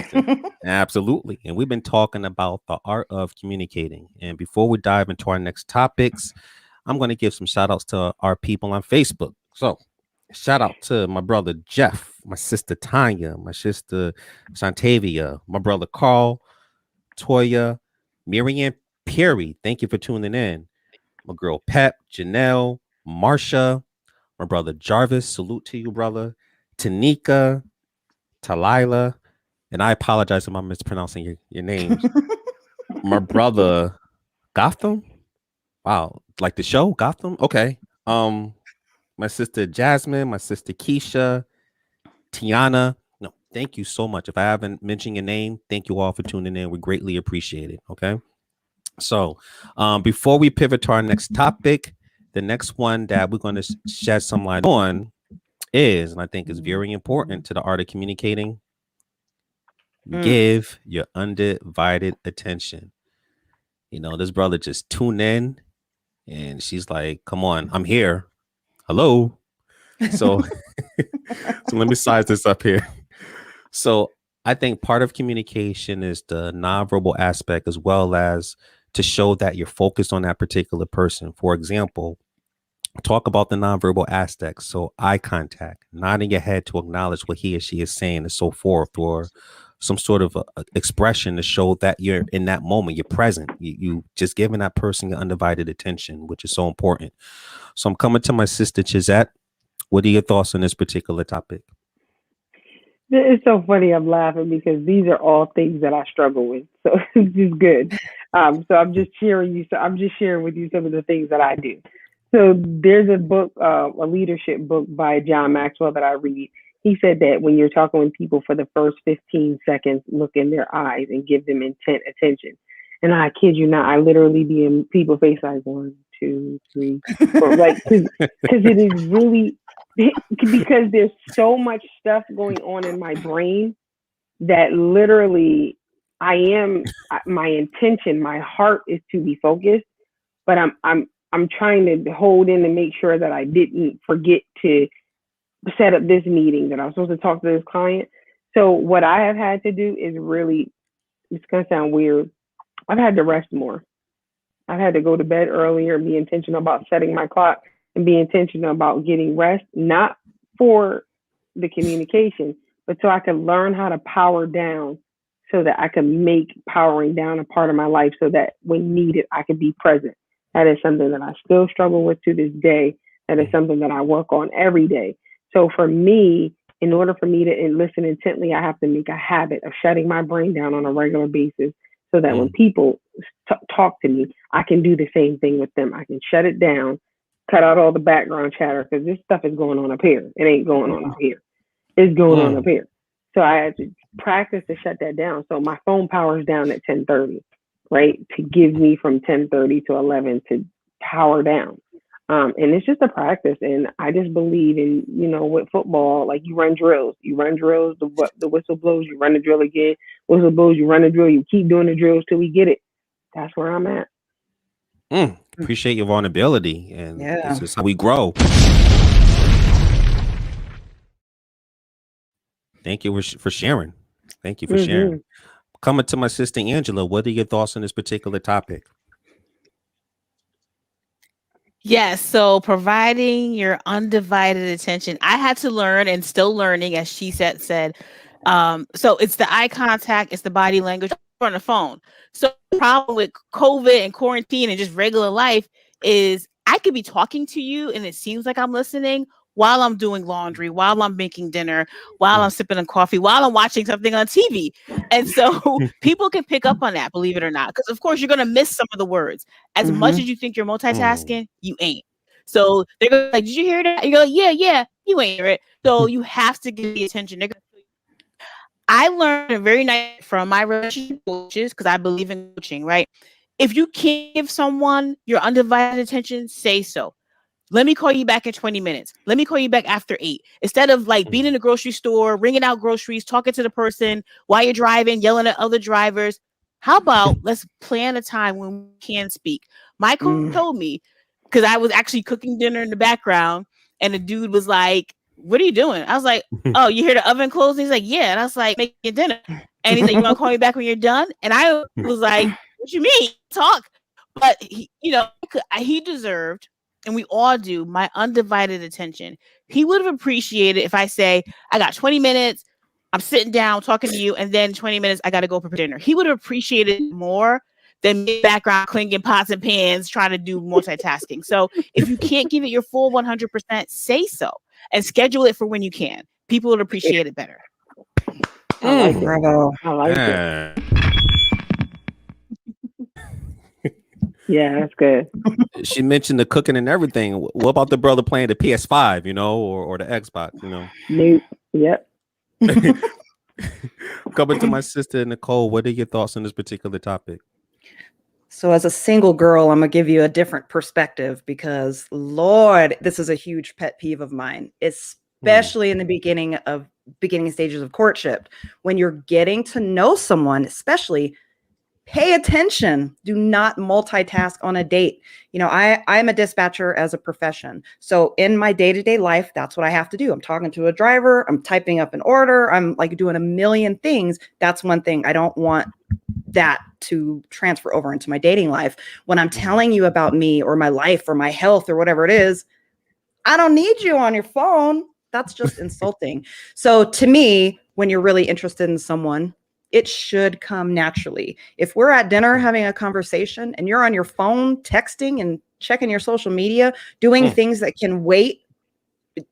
Absolutely. And we've been talking about the art of communicating. And before we dive into our next topics, I'm going to give some shout outs to our people on Facebook. So shout out to my brother Jeff, my sister Tanya, my sister Shantavia, my brother Carl, Toya, Miriam Perry. Thank you for tuning in. My girl Pep, Janelle, Marsha, my brother Jarvis. Salute to you, brother. Tanika, Talila, and I apologize if I'm mispronouncing your names. My brother Gotham. Wow, like the show Gotham. Okay. My sister Jasmine, my sister Keisha, Tiana. No, thank you so much. If I haven't mentioned your name, thank you all for tuning in. We greatly appreciate it. Okay. So before we pivot to our next topic, the next one that we're going to shed some light on is, and I think is very important to the art of communicating, give your undivided attention. You know, this brother just tuned in and she's like, come on, I'm here. Hello. So, so let me size this up here. So I think part of communication is the nonverbal aspect, as well as to show that you're focused on that particular person. For example, talk about the nonverbal aspects. So eye contact, nodding your head to acknowledge what he or she is saying, and so forth, or some sort of expression to show that you're in that moment, you're present. You just giving that person your undivided attention, which is so important. So I'm coming to my sister Cheesette. What are your thoughts on this particular topic? It's so funny. I'm laughing because these are all things that I struggle with. So it's just good. So I'm just sharing you. So I'm just sharing with you some of the things that I do. So there's a book, a leadership book by John Maxwell that I read. He said that when you're talking with people for the first 15 seconds, look in their eyes and give them intent attention. And I kid you not, I literally be in people's face like 1, 2, 3, 4, like, because it is really, because there's so much stuff going on in my brain that literally my intention, my heart is to be focused, but I'm trying to hold in and make sure that I didn't forget to set up this meeting, that I was supposed to talk to this client. So what I have had to do is really, it's going to sound weird, I've had to rest more. I've had to go to bed earlier and be intentional about setting my clock and be intentional about getting rest, not for the communication, but so I can learn how to power down so that I can make powering down a part of my life so that when needed, I can be present. That is something that I still struggle with to this day. That is something that I work on every day. So for me, in order for me to listen intently, I have to make a habit of shutting my brain down on a regular basis so that when people talk to me, I can do the same thing with them. I can shut it down, cut out all the background chatter, because this stuff is going on up here. It ain't going on up here. It's going on up here. So I had to practice to shut that down. So my phone powers down at 10:30, right? To give me from 10:30 to 11 to power down. And it's just a practice. And I just believe in, with football, like you run drills, the whistle blows, you run the drill again, whistle blows, you run the drill, you keep doing the drills till we get it. That's where I'm at. Appreciate your vulnerability. And this is how we grow. Thank you for sharing. Thank you for sharing. Coming to my sister Ann-Gela, what are your thoughts on this particular topic? Yes, so providing your undivided attention. I had to learn, and still learning, as Cheesette said. So it's the eye contact, it's the body language on the phone. So the problem with COVID and quarantine and just regular life is I could be talking to you and it seems like I'm listening while I'm doing laundry, while I'm making dinner, while I'm sipping on coffee, while I'm watching something on TV. And so people can pick up on that, believe it or not, because of course you're going to miss some of the words. As much as you think you're multitasking, you ain't. So they're going to be like, did you hear that? You go, yeah, you ain't hear it. So you have to give the attention. I learned a very nice from my relationship coaches, because I believe in coaching, right? If you can't give someone your undivided attention, say so. Let me call you back in 20 minutes. Let me call you back after 8. Instead of like being in the grocery store, ringing out groceries, talking to the person while you're driving, yelling at other drivers. How about let's plan a time when we can speak? My coach told me, because I was actually cooking dinner in the background, And the dude was like, what are you doing? I was like, oh, you hear the oven closing? He's like, yeah. And I was like, making dinner. And he's like, you want to call me back when you're done? And I was like, what you mean? Talk. But he, he deserved, and we all do, my undivided attention. He would have appreciated if I say, I got 20 minutes, I'm sitting down talking to you, and then 20 minutes, I got to go prepare dinner. He would have appreciated more than me background clinking pots and pans, trying to do multitasking. So if you can't give it your full 100%, say so and schedule it for when you can. People would appreciate it better. I like it. I like it. Yeah, that's good. She mentioned the cooking and everything. What about the brother playing the PS5, or the Xbox, Nope. Yep. Coming to my sister Nicole, what are your thoughts on this particular topic? So as a single girl, I'm going to give you a different perspective because, Lord, this is a huge pet peeve of mine, especially in the beginning stages of courtship. When you're getting to know someone, especially, pay attention. Do not multitask on a date. I'm a dispatcher as a profession. So in my day-to-day life, that's what I have to do. I'm talking to a driver. I'm typing up an order. I'm like doing a million things. That's one thing. I don't want that to transfer over into my dating life. When I'm telling you about me or my life or my health or whatever it is, I don't need you on your phone. That's just insulting. So to me, when you're really interested in someone, it should come naturally. If we're at dinner having a conversation and you're on your phone texting and checking your social media, doing things that can wait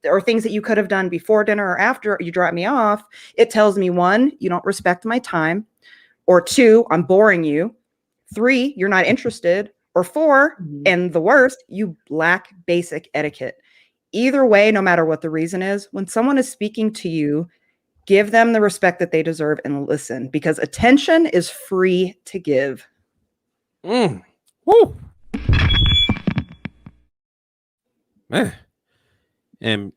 or things that you could have done before dinner or after you drop me off, it tells me, 1, you don't respect my time, or 2, I'm boring you, 3, you're not interested, or 4, and the worst, you lack basic etiquette. Either way, no matter what the reason is, when someone is speaking to you, give them the respect that they deserve and listen, because attention is free to give. Woo. Man. And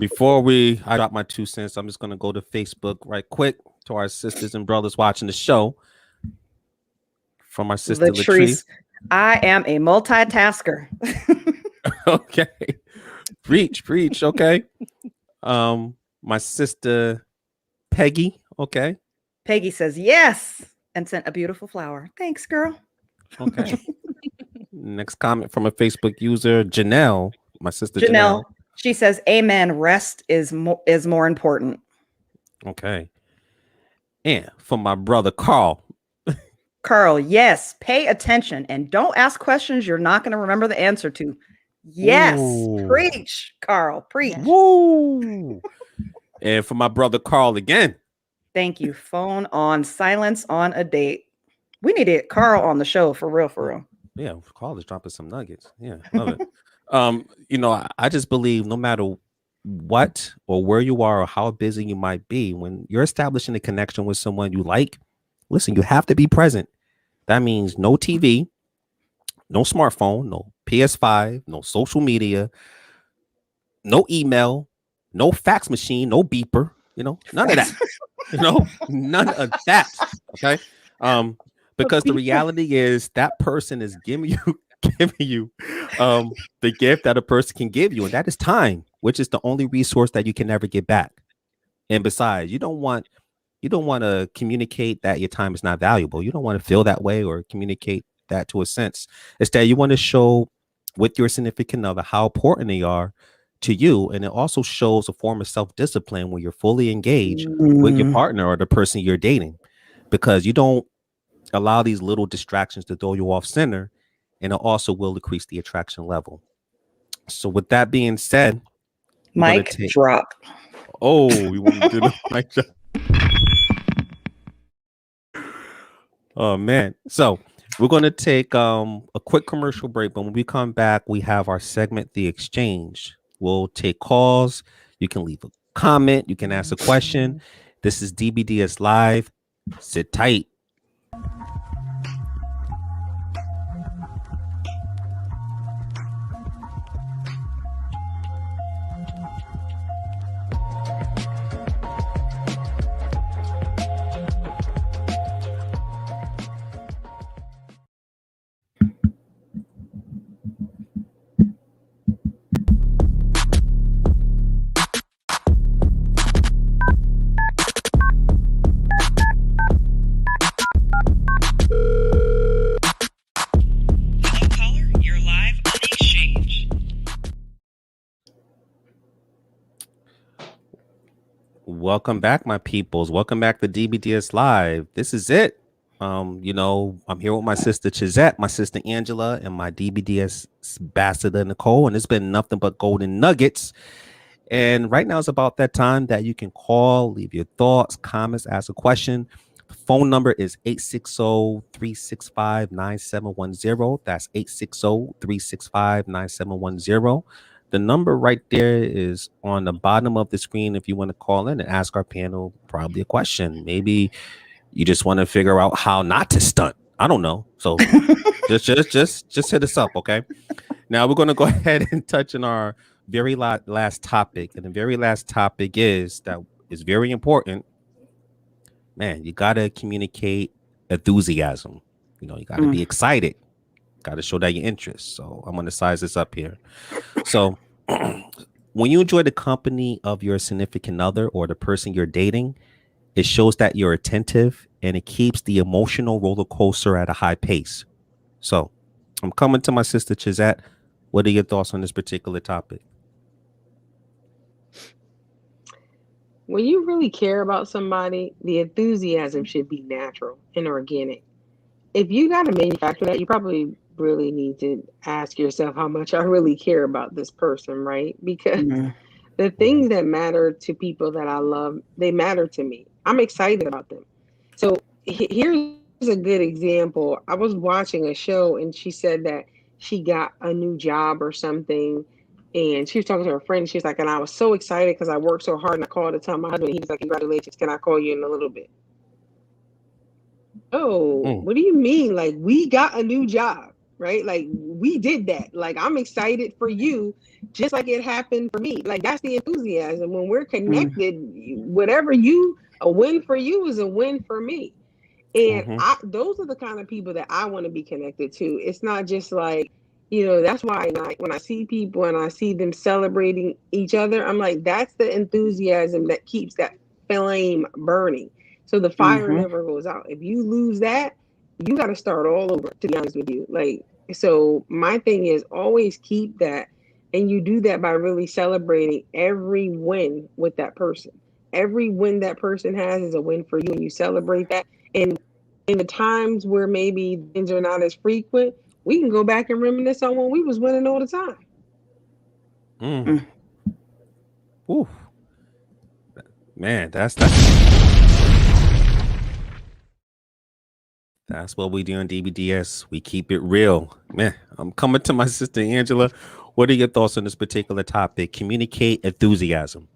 before I drop my 2 cents, I'm just going to go to Facebook right quick to our sisters and brothers watching the show. From our sister Latrice. I am a multitasker. Okay. Preach. Okay. My sister Peggy. Okay. Peggy says yes and sent a beautiful flower. Thanks, girl. Okay. Next comment from a Facebook user, Janelle. My sister Janelle. She says, amen. Rest is more important. Okay. And from my brother Carl. Carl, yes. Pay attention and don't ask questions you're not going to remember the answer to. Yes. Ooh. Preach, Carl. Preach. Woo. And for my brother Carl again. Thank you. Phone on, silence on a date. We need to get Carl on the show for real. Yeah, Carl is dropping some nuggets. Yeah, love it. I just believe no matter what or where you are or how busy you might be, when you're establishing a connection with someone you like, listen, you have to be present. That means no TV, no smartphone, no PS5, no social media, no email, no fax machine, no beeper, none of that. None of that. Okay. Because the reality is that person is giving you the gift that a person can give you, and that is time, which is the only resource that you can never get back. And besides, you don't want to communicate that your time is not valuable. You don't want to feel that way or communicate that to a sense. Instead, you want to show with your significant other how important they are to you. And it also shows a form of self-discipline when you're fully engaged with your partner or the person you're dating, because you don't allow these little distractions to throw you off center, and it also will decrease the attraction level. So with that being said, mic drop. Oh, we want to do the mic drop. Oh man. So we're going to take a quick commercial break, but when we come back, we have our segment, The Exchange. We'll take calls. You can leave a comment. You can ask a question. This is DBDS Live. Sit tight. Welcome back, my peoples. Welcome back to DBDS Live. This is it. I'm here with my sister Cheesette, my sister Ann-Gela, and my DBDS ambassador Nicole, and it's been nothing but golden nuggets. And right now is about that time that you can call, leave your thoughts, comments, ask a question. The phone number is 860-365-9710. That's 860-365-9710. The number right there is on the bottom of the screen if you want to call in and ask our panel probably a question. Maybe you just want to figure out how not to stunt. I don't know. So just hit us up, okay? Now we're going to go ahead and touch on our very last topic. And the very last topic is very important. Man, you got to communicate enthusiasm. You got to be excited. Got to show that your interest. So I'm going to size this up here. So when you enjoy the company of your significant other or the person you're dating, it shows that you're attentive and it keeps the emotional roller coaster at a high pace. So I'm coming to my sister Cheesette. What are your thoughts on this particular topic? When you really care about somebody, the enthusiasm should be natural and organic. If you got to manufacture that, you probably really need to ask yourself how much I really care about this person, right? Because the things that matter to people that I love, they matter to me. I'm excited about them. So here's a good example. I was watching a show and she said that she got a new job or something. And she was talking to her friend. She was like, and I was so excited because I worked so hard. And I called to tell my husband. He was like, congratulations. Can I call you in a little bit? Oh, what do you mean? Like, we got a new job, right? Like, we did that. Like, I'm excited for you, just like it happened for me. Like, that's the enthusiasm. When we're connected, a win for you is a win for me. And those are the kind of people that I want to be connected to. It's not just like, that's why when I see people and I see them celebrating each other, I'm like, that's the enthusiasm that keeps that flame burning. So the fire never goes out. If you lose that, you got to start all over, to be honest with you. Like, so my thing is always keep that. And you do that by really celebrating every win with that person. Every win that person has is a win for you, and you celebrate that. And in the times where maybe things are not as frequent, we can go back and reminisce on when we was winning all the time. Ooh. Man, that's what we do on DBDS. We keep it real. Man, I'm coming to my sister Ann-Gela. What are your thoughts on this particular topic? Communicate enthusiasm.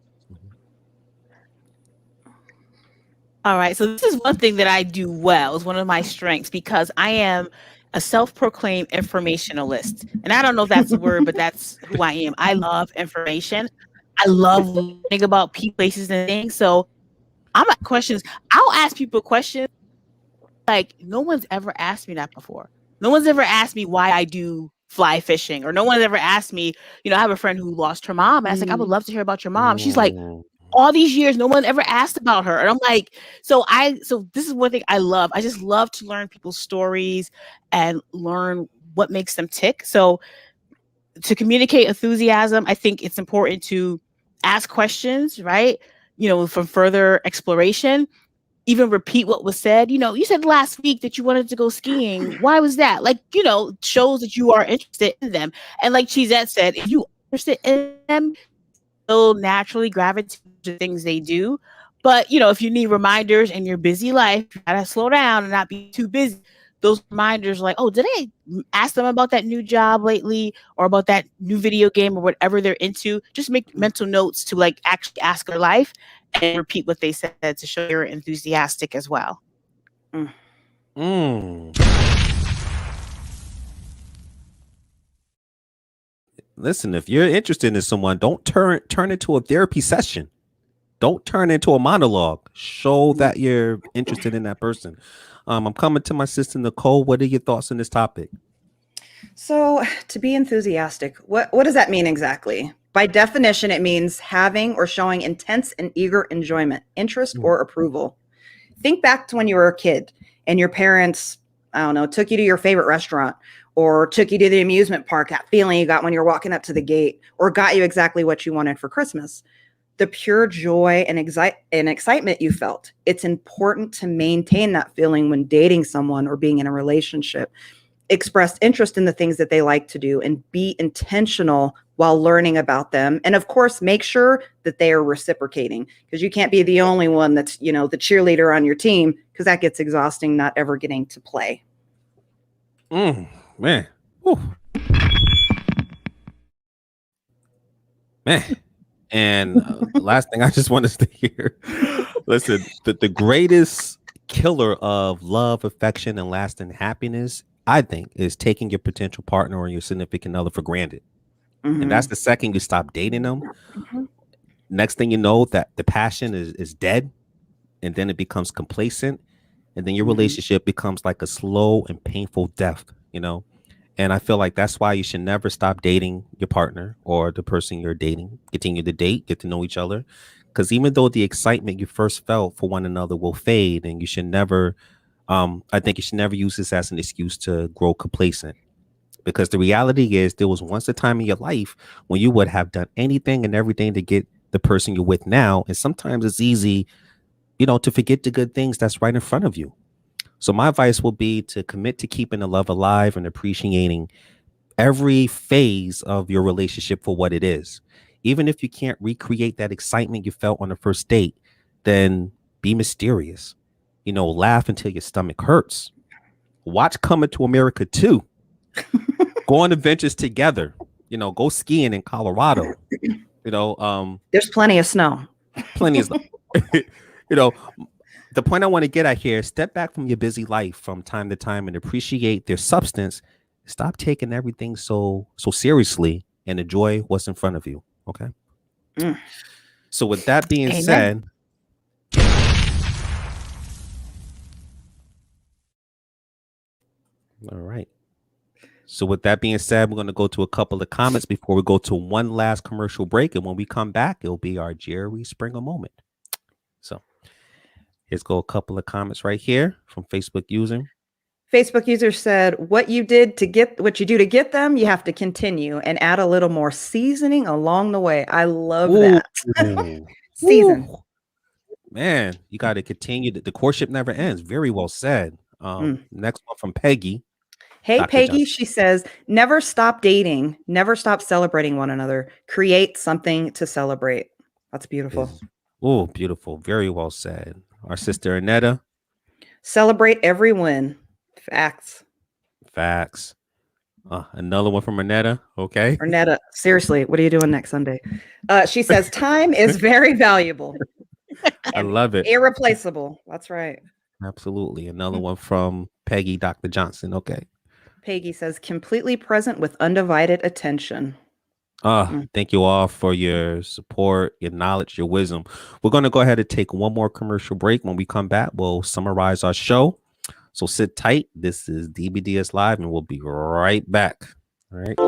All right. So this is one thing that I do well. It's one of my strengths because I am a self-proclaimed informationalist. And I don't know if that's a word, but that's who I am. I love information. I love learning about people, places, and things. So I'm at questions. I'll ask people questions like no one's ever asked me that before. No one's ever asked me why I do fly fishing, or no one's ever asked me, I have a friend who lost her mom. And I was like, I would love to hear about your mom. She's like, all these years, no one ever asked about her. And I'm like, so this is one thing I love. I just love to learn people's stories and learn what makes them tick. So to communicate enthusiasm, I think it's important to ask questions, right? For further exploration, even repeat what was said. You said last week that you wanted to go skiing. Why was that? Like, shows that you are interested in them. And like Cheesette said, if you are interested in them, they'll naturally gravitate to things they do. But if you need reminders in your busy life, you gotta slow down and not be too busy. Those reminders like, oh, did I ask them about that new job lately or about that new video game or whatever they're into? Just make mental notes to like actually ask their life and repeat what they said to show you're enthusiastic as well. Listen, if you're interested in someone, don't turn into a therapy session. Don't turn into a monologue. Show that you're interested in that person. I'm coming to my sister Nicole. What are your thoughts on this topic? So to be enthusiastic, what does that mean exactly? By definition, it means having or showing intense and eager enjoyment, interest, or approval. Think back to when you were a kid and your parents, I don't know, took you to your favorite restaurant or took you to the amusement park, that feeling you got when you're walking up to the gate, or got you exactly what you wanted for Christmas. the pure joy and excitement you felt. It's important to maintain that feeling when dating someone or being in a relationship. Express interest in the things that they like to do and be intentional while learning about them. And of course, make sure that they are reciprocating, because you can't be the only one that's, the cheerleader on your team, because that gets exhausting, not ever getting to play. Man. Whew. Man. And last thing I just want us to hear, listen, the greatest killer of love, affection, and lasting happiness, I think, is taking your potential partner or your significant other for granted. And that's the second you stop dating them. Next thing you know, that the passion is dead, and then it becomes complacent, and then your relationship becomes like a slow and painful death, And I feel like that's why you should never stop dating your partner or the person you're dating. Continue to date, get to know each other. Because even though the excitement you first felt for one another will fade, and you should never, I think you should never use this as an excuse to grow complacent. Because the reality is, there was once a time in your life when you would have done anything and everything to get the person you're with now. And sometimes it's easy, to forget the good things that's right in front of you. So my advice will be to commit to keeping the love alive and appreciating every phase of your relationship for what it is. Even if you can't recreate that excitement you felt on the first date, then be mysterious. Laugh until your stomach hurts. Watch Coming to America 2. Go on adventures together. Go skiing in Colorado. There's plenty of snow. Plenty of snow. The point I want to get at here is step back from your busy life from time to time and appreciate their substance. Stop taking everything so seriously and enjoy what's in front of you. Okay. So with that being said, all right. So with that being said, we're going to go to a couple of comments before we go to one last commercial break. And when we come back, it'll be our Jerry Springer moment. So here's a couple of comments right here from Facebook user. Facebook user said, what you do to get them, you have to continue and add a little more seasoning along the way. I love that. Season. Ooh. Man, you got to continue. The courtship never ends. Very well said. Next one from Peggy. Hey, Dr. Peggy, Johnson. she says, never stop dating. Never stop celebrating one another. Create something to celebrate. That's beautiful. Oh, beautiful. Very well said. Our sister Annetta. Celebrate every win. Facts. Another one from Annetta. Okay. Annetta, seriously, what are you doing next Sunday? She says, time is very valuable. I love it. Irreplaceable. That's right. Absolutely. Another one from Peggy, Dr. Johnson. Okay. Peggy says, completely present with undivided attention. Thank you all for your support, your knowledge, your wisdom. We're going to go ahead and take one more commercial break. When we come back, we'll summarize our show. So sit tight. This is DBDS Live, and we'll be right back. All right.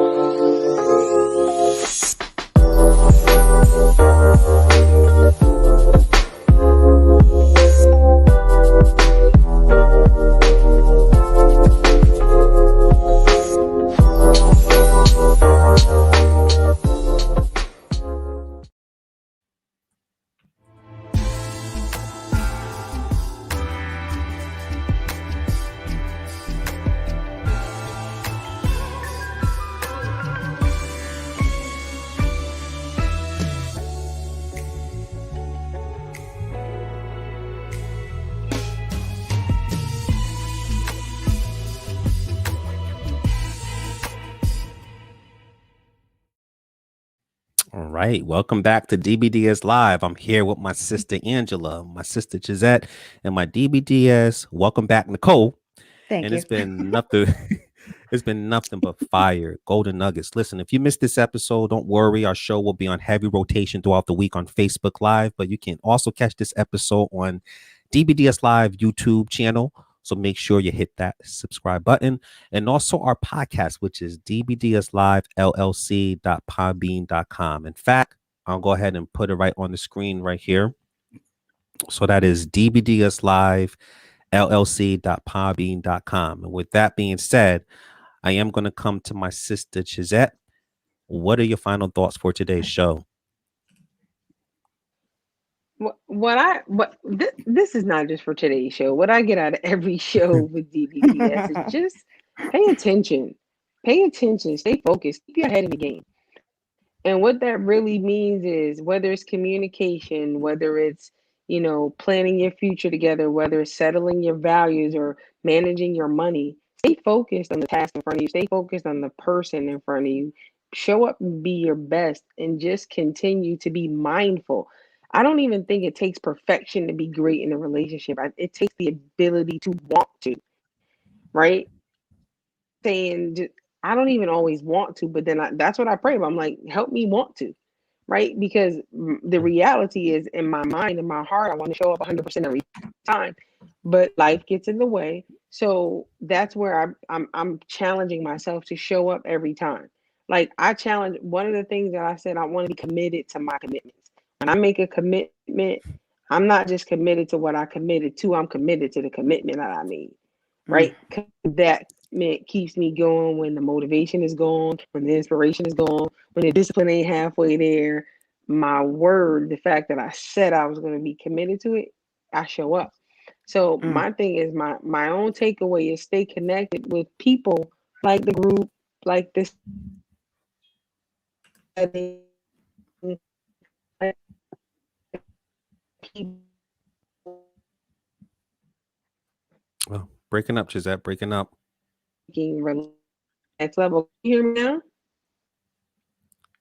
All right. Welcome back to DBDS Live. I'm here with my sister Ann-Gela, my sister Cheesette, and my DBDS. Welcome back, Nicole. Thank you. It's been nothing. It's been nothing but fire, golden nuggets. Listen, if you missed this episode, don't worry. Our show will be on heavy rotation throughout the week on Facebook Live, but you can also catch this episode on DBDS Live YouTube channel. So make sure you hit that subscribe button, and also our podcast, which is dbdslivellc.podbean.com. In fact, I'll go ahead and put it right on the screen right here. So that is dbdslivellc.podbean.com. And with that being said, I am going to come to my sister Cheesette. What are your final thoughts for today's show? This is not just for today's show. What I get out of every show with DBDS is just pay attention. Pay attention. Stay focused. Keep your head in the game. And what that really means is whether it's communication, whether it's, planning your future together, whether it's settling your values or managing your money, stay focused on the task in front of you. Stay focused on the person in front of you. Show up and be your best and just continue to be mindful. I don't even think it takes perfection to be great in a relationship. It takes the ability to want to, right? Saying, I don't even always want to, but then that's what I pray about. I'm like, help me want to, right? Because the reality is in my mind, in my heart, I want to show up 100% every time, but life gets in the way. So that's where I'm challenging myself to show up every time. Like one of the things that I said, I want to be committed to my commitments. When I make a commitment, I'm not just committed to what I committed to, I'm committed to the commitment that I made, right? That keeps me going when the motivation is gone, when the inspiration is gone, when the discipline ain't halfway there. My word, the fact that I said I was going to be committed to it, I show up. So my thing is my own takeaway is stay connected with people like the group, like this. Oh, breaking up, Cheesette, breaking up. Next level. Can you hear me now?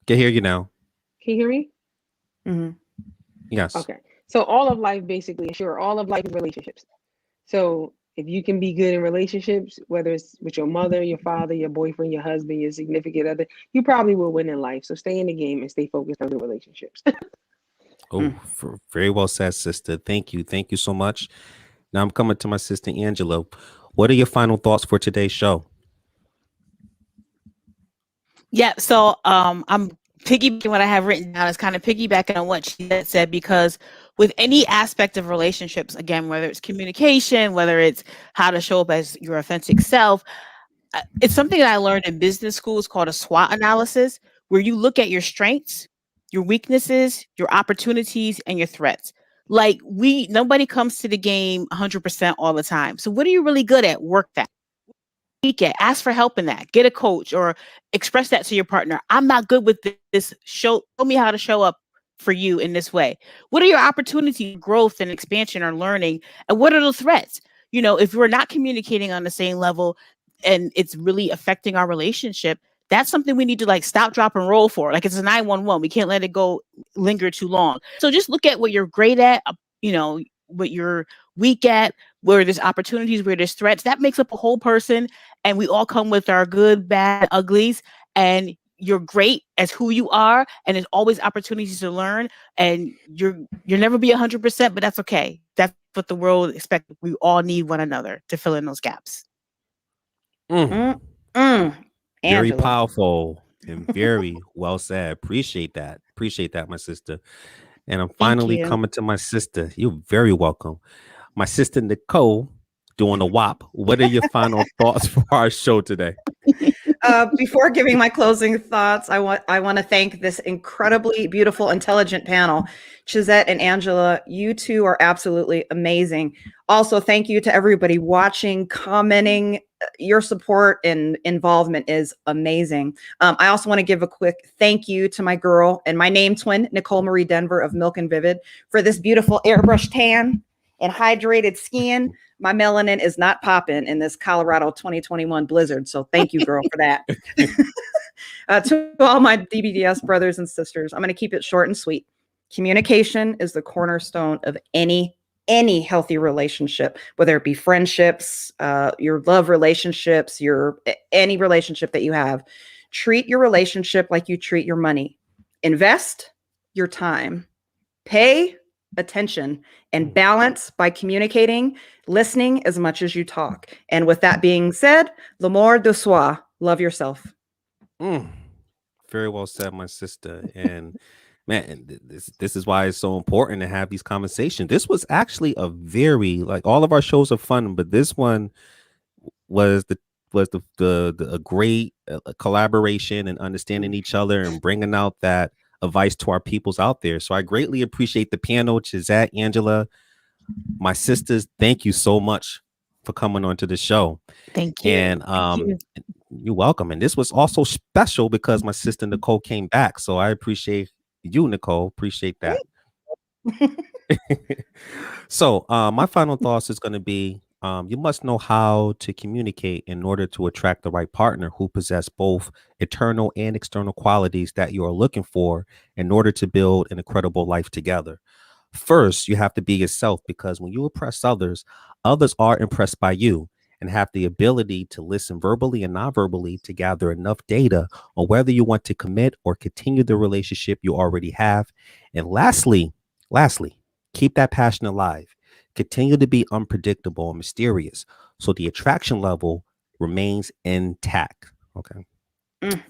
Can hear you now. Can you hear me? Mm-hmm. Yes. Okay. So all of life basically, sure, all of life is relationships. So if you can be good in relationships, whether it's with your mother, your father, your boyfriend, your husband, your significant other, you probably will win in life. So stay in the game and stay focused on the relationships. Oh, very well said, sister. Thank you. Thank you so much. Now I'm coming to my sister, Ann-Gela. What are your final thoughts for today's show? Yeah, so I'm piggybacking what I have written down is kind of piggybacking on what she said, because with any aspect of relationships, again, whether it's communication, whether it's how to show up as your authentic self, it's something that I learned in business school. It's called a SWOT analysis, where you look at your strengths, your weaknesses, your opportunities, and your threats. Like nobody comes to the game 100% all the time. So what are you really good at? Work that. Ask for help in that. Get a coach or express that to your partner. I'm not good with this. Show me how to show up for you in this way. What are your opportunities, growth and expansion or learning? And what are the threats? If we're not communicating on the same level and it's really affecting our relationship, that's something we need to stop, drop, and roll for. Like it's a 911. We can't let it go linger too long. So just look at what you're great at, what you're weak at, where there's opportunities, where there's threats. That makes up a whole person. And we all come with our good, bad, uglies. And you're great as who you are. And there's always opportunities to learn. And you'll never be 100%, but that's okay. That's what the world expects. We all need one another to fill in those gaps. Very powerful and very well said. Appreciate that. Appreciate that, my sister. And I'm finally coming to my sister. You're very welcome. My sister, Nicole, doing a WAP. What are your final thoughts for our show today? Before giving my closing thoughts, I want to thank this incredibly beautiful, intelligent panel. Cheesette and Ann-Gela, you two are absolutely amazing. Also, thank you to everybody watching, commenting. Your support and involvement is amazing. I also want to give a quick thank you to my girl and my name twin, Nicole Marie Denver of Milk and Vivid, for this beautiful airbrush tan and hydrated skin. My melanin is not popping in this Colorado 2021 blizzard. So thank you, girl, for that. To all my DBDS brothers and sisters, I'm going to keep it short and sweet. Communication is the cornerstone of any healthy relationship, whether it be friendships, your love relationships, any relationship that you have. Treat your relationship like you treat your money. Invest your time. Pay attention and balance by communicating, listening as much as you talk. And with that being said, l'amour de soi, love yourself. Very well said, my sister. And man, this is why it's so important to have these conversations. This was actually a very, all of our shows are fun, but this one was a great collaboration and understanding each other and bringing out that advice to our peoples out there. So I greatly appreciate the panel. Cheesette, Ann-Gela, my sisters, thank you so much for coming on to the show. Thank you. And you're welcome. And this was also special because my sister Nicole came back. So I appreciate you, Nicole. Appreciate that. So my final thoughts is going to be you must know how to communicate in order to attract the right partner who possess both internal and external qualities that you are looking for in order to build an incredible life together. First, you have to be yourself, because when you impress others, others are impressed by you and have the ability to listen verbally and non-verbally to gather enough data on whether you want to commit or continue the relationship you already have. And lastly, keep that passion alive. Continue to be unpredictable and mysterious so the attraction level remains intact. Okay.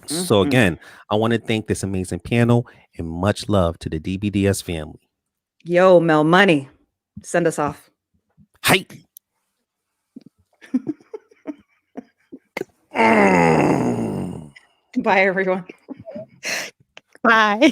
So again, I want to thank this amazing panel and much love to the DBDS family. Yo, Mel Money, send us off. Hi. Bye, everyone. Bye.